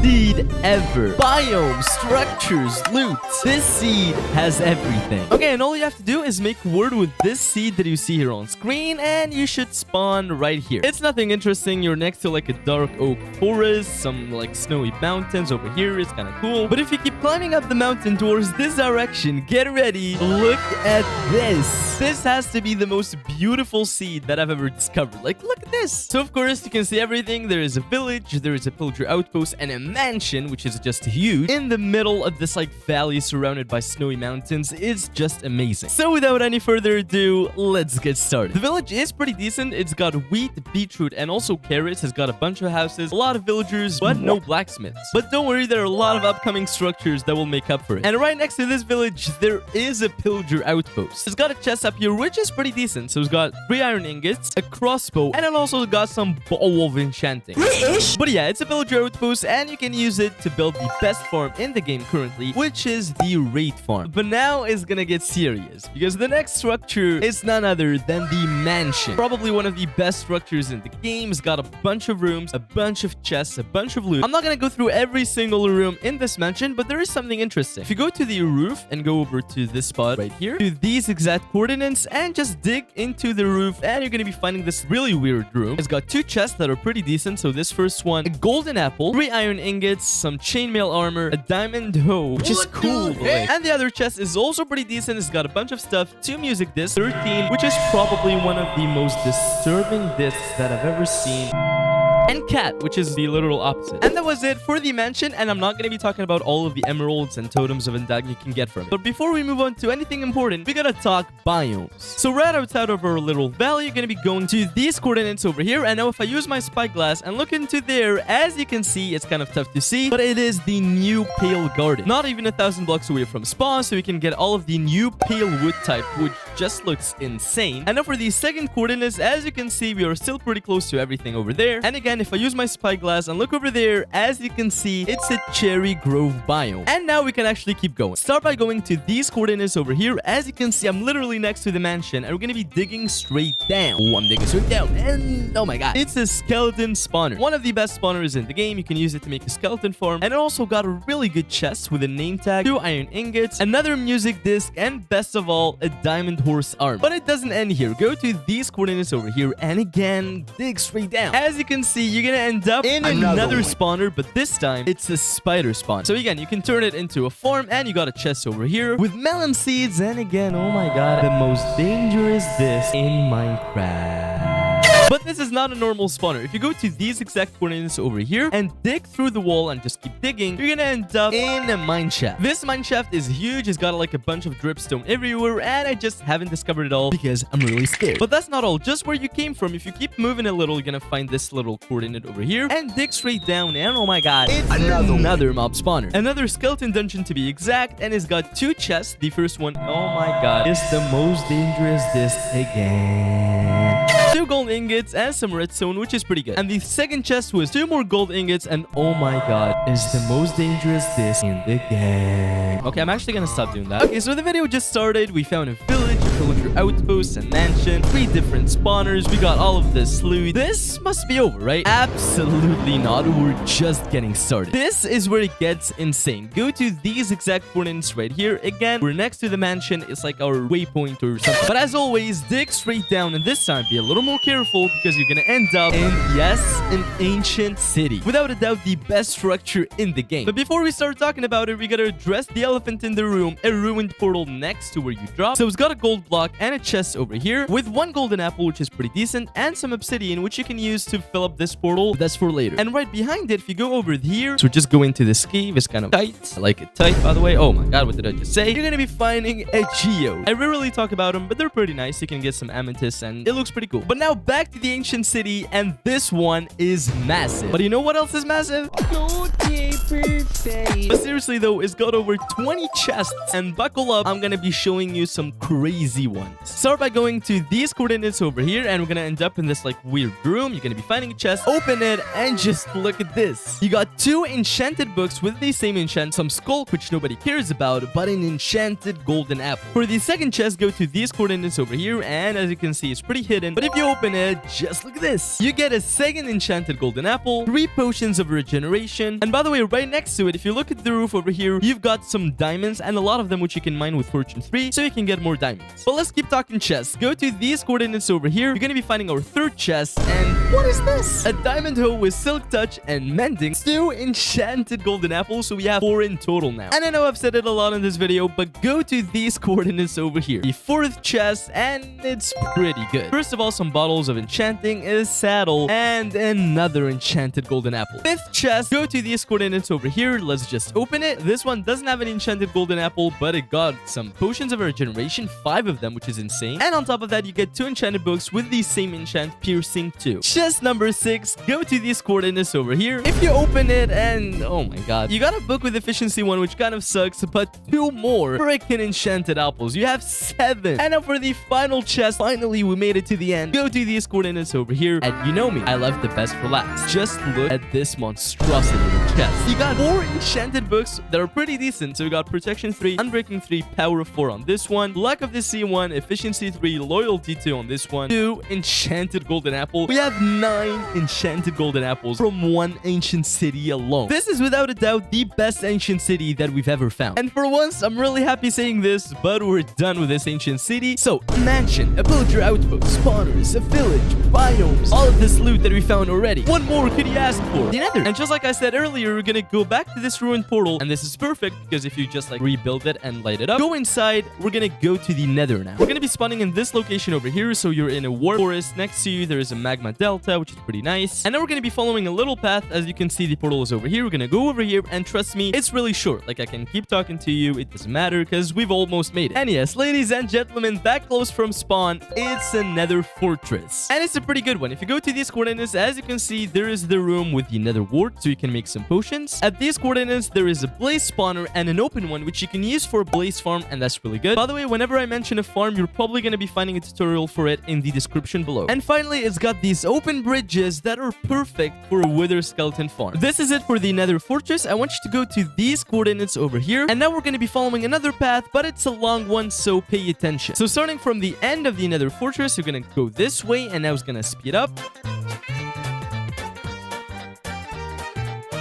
seed ever. Biome, structures, loot. This seed has everything. Okay, and all you have to do is make word with this seed that you see here on screen, and you should spawn right here. It's nothing interesting. You're next to like a dark oak forest, some like snowy mountains over here. It's kind of cool. But if you keep climbing up the mountain towards this direction, get ready. Look at this. This has to be the most beautiful seed that I've ever discovered. Like, look at this. So of course you can see everything. There is a village, there is a pillager outpost, and a mansion, which is just huge in the middle of this like valley surrounded by snowy mountains. It's just amazing. So without any further ado, let's get started. The village is pretty decent. It's got wheat, beetroot, and also carrots. It's got a bunch of houses, a lot of villagers, but no blacksmiths. But don't worry, there are a lot of upcoming structures that will make up for it. And right next to this village, there is a pillager outpost. It's got a chest up here, which is pretty decent. So it's got 3 iron ingots, a crossbow, and it also got some bow of enchanting. But yeah, it's a villager outpost, and you can use it to build the best farm in the game currently, which is the raid farm. But now it's gonna get serious, because the next structure is none other than the mansion. Probably one of the best structures in the game. It's got a bunch of rooms, a bunch of chests, a bunch of loot. I'm not gonna go through every single room in this mansion, but there is something interesting. If you go to the roof and go over to this spot right here, to these exact coordinates, and just dig into the roof, and you're gonna be finding this really weird room. It's got 2 chests that are pretty decent. So this first one, a golden apple, 3 iron ingots, some chainmail armor, a diamond hoe, which is cool. And the other chest is also pretty decent. It's got a bunch of stuff, 2 music discs, 13, which is probably one of the most disturbing discs that I've ever seen. And cat, which is the literal opposite. And that was it for the mansion, and I'm not going to be talking about all of the emeralds and totems of Undag you can get from it. But before we move on to anything important, we gotta talk biomes. So right outside of our little valley, you're going to be going to these coordinates over here. And now if I use my spyglass and look into there, as you can see, it's kind of tough to see, but it is the new pale garden. Not even 1,000 blocks away from spawn, so we can get all of the new pale wood type, which just looks insane. And now for the second coordinates, as you can see, we are still pretty close to everything over there. And again, if I use my spyglass and look over there, as you can see, it's a cherry grove biome. And now we can actually keep going. Start by going to these coordinates over here. As you can see, I'm literally next to the mansion, and we're gonna be digging straight down. Oh, I'm digging straight down, and oh my god, it's a skeleton spawner. One of the best spawners in the game. You can use it to make a skeleton farm, and it also got a really good chest with a name tag, 2 iron ingots, another music disc, and best of all, a diamond horse arm. But it doesn't end here. Go to these coordinates over here, and again, dig straight down. As you can see, you're gonna end up in another spawner, but this time it's a spider spawn. So again, you can turn it into a farm, and you got a chest over here with melon seeds, and again, oh my god, the most dangerous disc in Minecraft. But this is not a normal spawner. If you go to these exact coordinates over here and dig through the wall and just keep digging, you're gonna end up in a mine shaft. This mine shaft is huge. It's got like a bunch of dripstone everywhere, and I just haven't discovered it all because I'm really scared. But that's not all. Just where you came from, if you keep moving a little, you're gonna find this little coordinate over here and dig straight down, and oh my god, it's another mob spawner. Another skeleton dungeon to be exact, and it's got 2 chests. The first one, oh my god, is the most dangerous disc again. 2 gold ingots and some redstone, which is pretty good. And the second chest was 2 more gold ingots, and oh my god, is the most dangerous disc in the game. Okay, I'm actually gonna stop doing that. Okay, so the video just started. We found a village, a villager outpost, a mansion, 3 different spawners. We got all of this loot. This must be over, right? Absolutely not. We're just getting started. This is where it gets insane. Go to these exact coordinates right here. Again, we're next to the mansion. It's like our waypoint or something. But as always, dig straight down, and this time be a little more careful, because you're gonna end up in, yes, an ancient city. Without a doubt, the best structure in the game. But before we start talking about it, we gotta address the elephant in the room, a ruined portal next to where you drop. So it's got a gold block and a chest over here with 1 golden apple, which is pretty decent, and some obsidian, which you can use to fill up this portal. That's for later. And right behind it, if you go over here, so just go into this cave. It's kind of tight. I like it tight, by the way. Oh my god, what did I just say? You're gonna be finding a geode. I rarely talk about them, but they're pretty nice. You can get some amethyst, and it looks pretty cool. But now back to the ancient city, and this one is massive. But you know what else is massive? But seriously though, it's got over 20 chests, and buckle up, I'm gonna be showing you some crazy easy ones. Start by going to these coordinates over here, and we're gonna end up in this like weird room. You're gonna be finding a chest, open it, and just look at this. You got 2 enchanted books with the same enchant, some skull, which nobody cares about, but an enchanted golden apple. For the second chest, go to these coordinates over here, and as you can see, it's pretty hidden, but if you open it, just look at this. You get a second enchanted golden apple, 3 potions of regeneration, and by the way, right next to it, if you look at the roof over here, you've got some diamonds, and a lot of them which you can mine with fortune 3, so you can get more diamonds. But let's keep talking chests. Go to these coordinates over here. You're gonna be finding our third chest, and what is this? A diamond hoe with silk touch and mending, 2 enchanted golden apples, so we have 4 in total now. And I know I've said it a lot in this video, but go to these coordinates over here. The 4th chest, and it's pretty good. First of all, some bottles of enchanting, a saddle, and another enchanted golden apple. 5th chest, go to these coordinates over here. Let's just open it. This one doesn't have an enchanted golden apple, but it got some potions of regeneration, 5 of them, which is insane. And on top of that, you get 2 enchanted books with the same enchant, piercing 2. Chest number 6, go to these coordinates over here. If you open it, and oh my god, you got a book with efficiency 1, which kind of sucks, but 2 more freaking enchanted apples. You have 7. And now for the final chest, finally we made it to the end. Go to these coordinates over here, and you know me, I love the best for last. Just look at this monstrosity of a chest. You got 4 enchanted books that are pretty decent. So you got protection 3, unbreaking 3, power of 4 on this one, luck of the sea 1, efficiency 3, loyalty 2 on this one, 2 enchanted golden apple. We have 9 enchanted golden apples from 1 ancient city alone. This is without a doubt the best ancient city that we've ever found. And for once, I'm really happy saying this, but we're done with this ancient city. So, a mansion, a villager outpost, spawners, a village, biomes, all of this loot that we found already. What more could you ask for? The Nether. And just like I said earlier, we're gonna go back to this ruined portal, and this is perfect because if you just like rebuild it and light it up, go inside, we're gonna go to the Nether now. We're gonna be spawning in this location over here, so you're in a warp forest. Next to you, there is a magma delta, which is pretty nice. And now we're gonna be following a little path. As you can see, the portal is over here. We're gonna go over here, and trust me, it's really short. Like, I can keep talking to you, it doesn't matter, because we've almost made it. And yes, ladies and gentlemen, that close from spawn, it's a Nether fortress. And it's a pretty good one. If you go to these coordinates, as you can see, there is the room with the Nether wart, so you can make some potions. At these coordinates, there is a blaze spawner and an open one, which you can use for a blaze farm, and that's really good. By the way, whenever I mention a farm, you're probably going to be finding a tutorial for it in the description below. And finally, it's got these open bridges that are perfect for a wither skeleton farm. This is it for the Nether fortress. I want you to go to these coordinates over here, and now we're going to be following another path, but it's a long one, so pay attention. So starting from the end of the Nether fortress, you're going to go this way, and now it's going to speed up.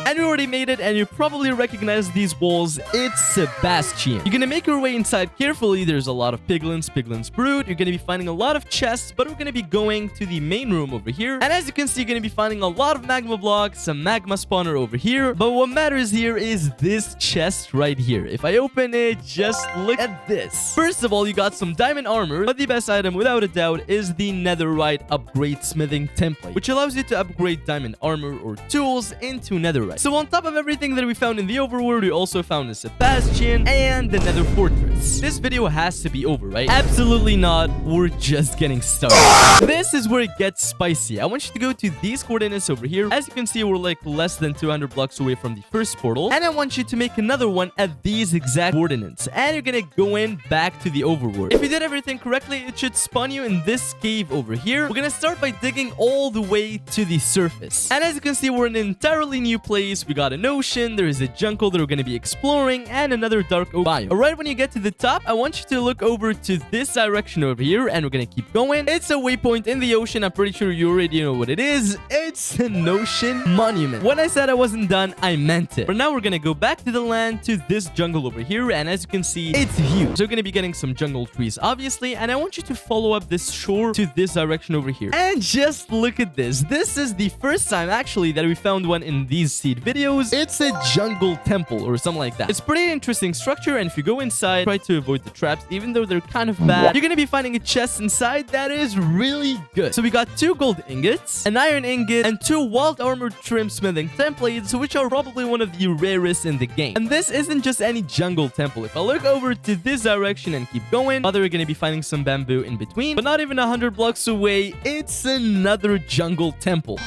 And we already made it, and you probably recognize these walls. It's Sebastian. You're gonna make your way inside carefully. There's a lot of piglins brood. You're gonna be finding a lot of chests, but we're gonna be going to the main room over here. And as you can see, you're gonna be finding a lot of magma blocks, a magma spawner over here. But what matters here is this chest right here. If I open it, just look at this. First of all, you got some diamond armor, but the best item without a doubt is the netherite upgrade smithing template, which allows you to upgrade diamond armor or tools into netherite. So on top of everything that we found in the overworld, we also found a Sebastian and the Nether fortress. This video has to be over, right? Absolutely not. We're just getting started. This is where it gets spicy. I want you to go to these coordinates over here. As you can see, we're like less than 200 blocks away from the first portal. And I want you to make another one at these exact coordinates. And you're gonna go in back to the overworld. If you did everything correctly, it should spawn you in this cave over here. We're gonna start by digging all the way to the surface. And as you can see, we're in an entirely new place. We got an ocean, there is a jungle that we're going to be exploring, and another dark oak biome. Alright, when you get to the top, I want you to look over to this direction over here, and we're going to keep going. It's a waypoint in the ocean. I'm pretty sure you already know what it is. It's an ocean monument. When I said I wasn't done, I meant it. For now, we're going to go back to the land to this jungle over here, and as you can see, it's huge. So we're going to be getting some jungle trees, obviously, and I want you to follow up this shore to this direction over here. And just look at this. This is the first time, actually, that we found one in these seed videos. It's a jungle temple or something like that. It's pretty interesting structure, and if you go inside, try to avoid the traps, even though they're kind of bad. You're gonna be finding a chest inside that is really good. So we got 2 gold ingots, an iron ingot, and 2 wild armor trim smithing templates, which are probably one of the rarest in the game. And this isn't just any jungle temple. If I look over to this direction and keep going, we're gonna be finding some bamboo in between, but not even 100 blocks away, it's another jungle temple.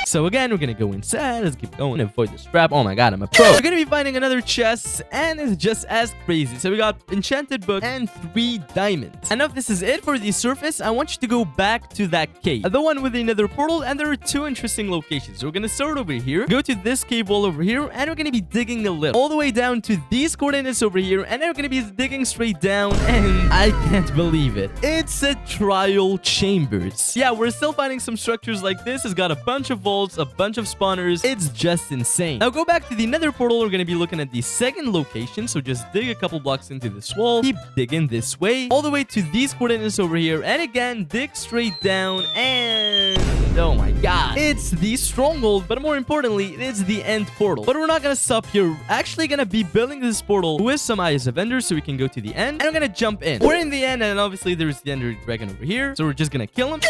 So again, we're gonna go inside. Let's keep going. Avoid the trap. Oh my god, I'm a pro. We're gonna be finding another chest, and it's just as crazy. So we got enchanted book and 3 diamonds. And if this is it for the surface, I want you to go back to that cave, the one with the nether portal, and there are 2 interesting locations. So we're gonna start over here, go to this cave wall over here, and we're gonna be digging a little all the way down to these coordinates over here, and then we're gonna be digging straight down, and I can't believe it. It's a trial chambers. Yeah, we're still finding some structures like this. It's got a bunch of vaults, a bunch of spawners. It's just insane. Now go back to the nether portal. We're gonna be looking at the second location, so just dig a couple blocks into this wall, keep digging this way all the way to these coordinates over here, and again dig straight down, and oh my god, it's the stronghold, but more importantly, it's the end portal. But we're not gonna stop here. We're actually gonna be building this portal with some eyes of ender so we can go to the end, and we're gonna jump in. We're in the end, and obviously there's the ender dragon over here, so we're just gonna kill him.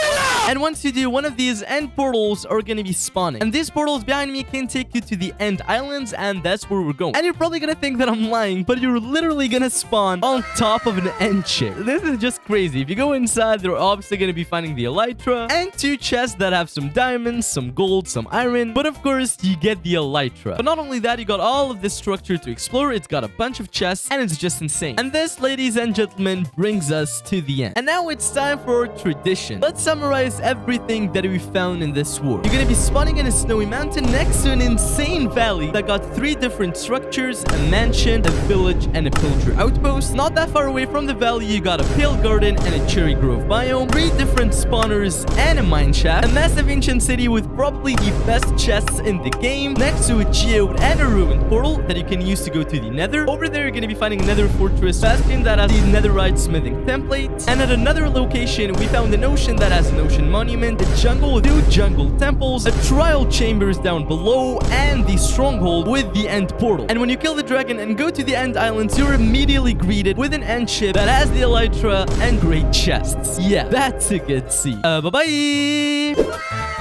And once you do, one of these end portals are gonna be spawning, and these portals behind me can take you to the end islands, and that's where we're going. And you're probably gonna think that I'm lying, but you're literally gonna spawn on top of an end chip. This is just crazy. If you go inside, they're obviously gonna be finding the elytra and 2 chests that have some diamonds, some gold, some iron, but of course you get the elytra. But not only that, you got all of this structure to explore. It's got a bunch of chests, and it's just insane. And this, ladies and gentlemen, brings us to the end. And now it's time for our tradition. Let's summarize everything that we found in this world. You're gonna be spawning in a snowy mountain next to an insane valley that got 3 different structures: a mansion, a village, and a pillager outpost. Not that far away from the valley, you got a pale garden and a cherry grove biome, 3 different spawners, and a mine shaft, a massive ancient city with probably the best chests in the game, next to a geode and a ruined portal that you can use to go to the nether. Over there, you're gonna be finding another fortress bastion that has the netherite smithing template, and at another location, we found an ocean that has an ocean monument, a jungle with 2 jungle temples, a trial chambers down below, and the stronghold with the end portal. And when you kill the dragon and go to the end islands, you're immediately greeted with an end ship that has the elytra and great chests. Yeah, that's a good scene. Bye-bye!